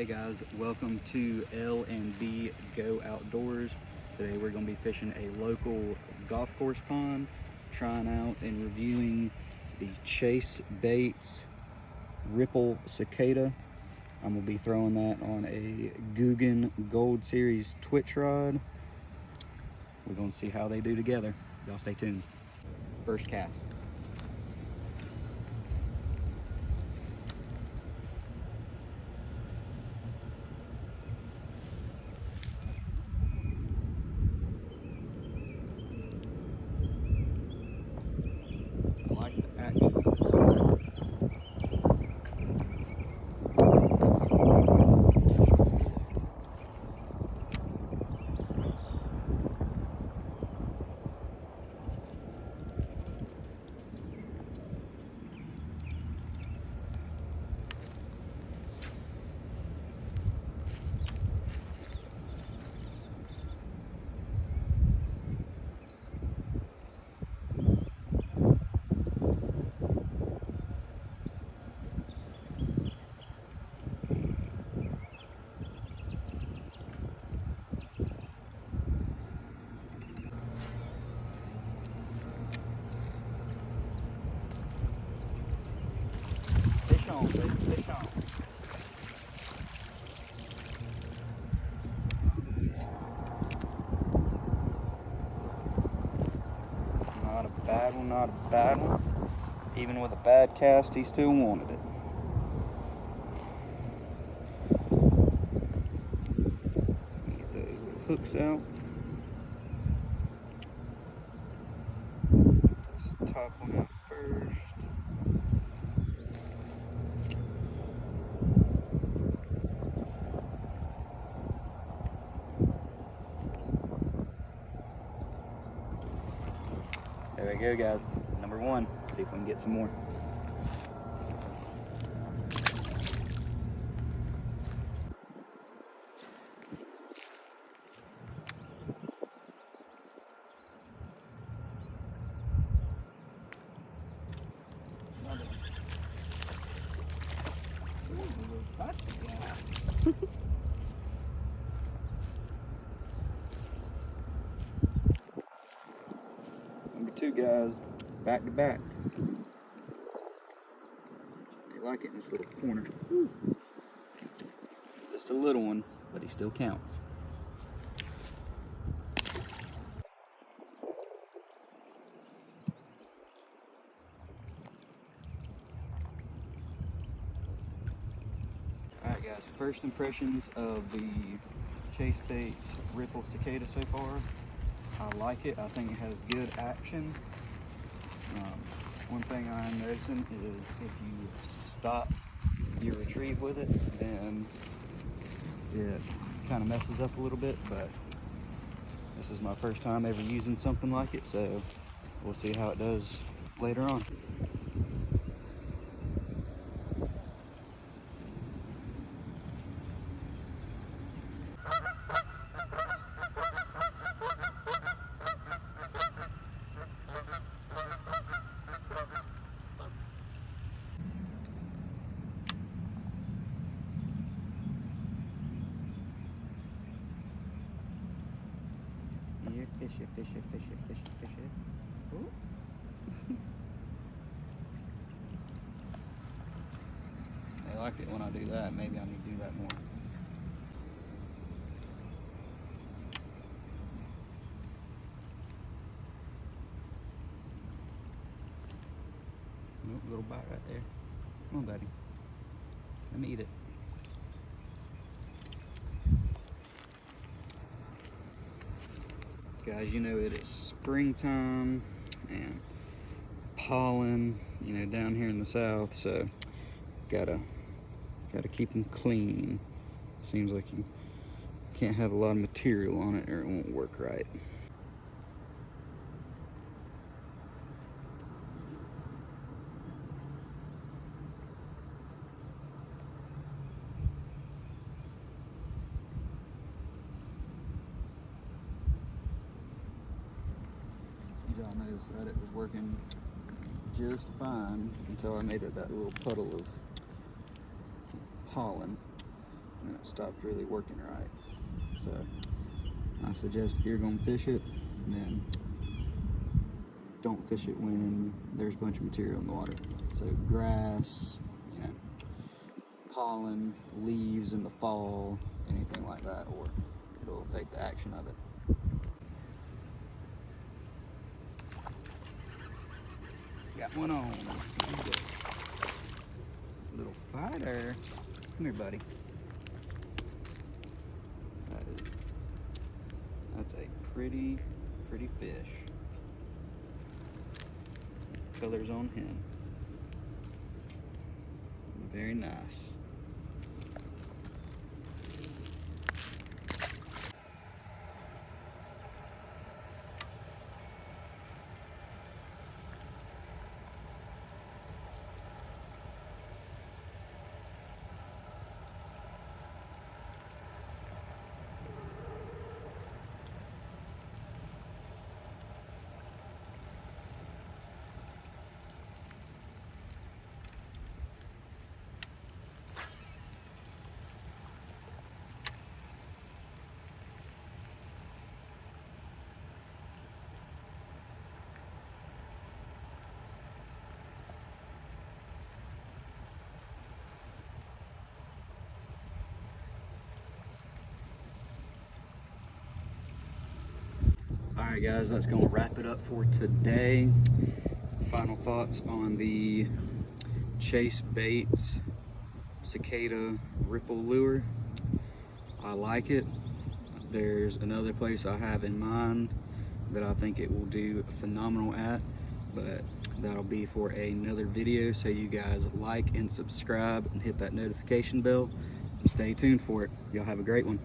Hey guys, welcome to L&B Go Outdoors. Today we're going to be fishing a local golf course pond, trying out and reviewing the Chasebaits Ripple Cicada. I'm going to be throwing that on a Guggen Gold Series Twitch rod. We're going to see how they do together. Y'all stay tuned. First cast. Fish on, baby, fish on. Not a bad one, not a bad one. Even with a bad cast, he still wanted it. Get those little hooks out. This top one out first. There we go, guys. Number one. See if we can get some more. Another one. Ooh, a little plastic guy. Number two, guys. Back to back. They like it in this little corner. Woo. Just a little one, but he still counts. Alright guys, first impressions of the Chasebaits Ripple Cicada so far. I like it. I think it has good action. One thing I'm noticing is if you stop your retrieve with it, then it kind of messes up a little bit, but this is my first time ever using something like it, so we'll see how it does later on. Fish it, fish it, fish it, fish it, fish it. Ooh. They like it when I do that. Maybe I need to do that more. Nope, little bite right there. Come on, buddy. Let me eat it. Guys, you know it is springtime and pollen, you know, down here in the south, so gotta keep them clean. Seems like you can't have a lot of material on it or it won't work right. Y'all noticed that it was working just fine until I made it that little puddle of pollen. And it stopped really working right. So I suggest if you're gonna fish it, then don't fish it when there's a bunch of material in the water. So grass, you know, pollen, leaves in the fall, anything like that, or it'll affect the action of it. Got one on. Little fighter. Come here, buddy. That's a pretty fish. Colors on him. Very nice. Alright guys, that's going to wrap it up for today. Final thoughts on the Chasebaits Cicada Ripple Lure. I like it. There's another place I have in mind that I think it will do phenomenal at, but that'll be for another video. So you guys like and subscribe and hit that notification bell and stay tuned for it. Y'all have a great one.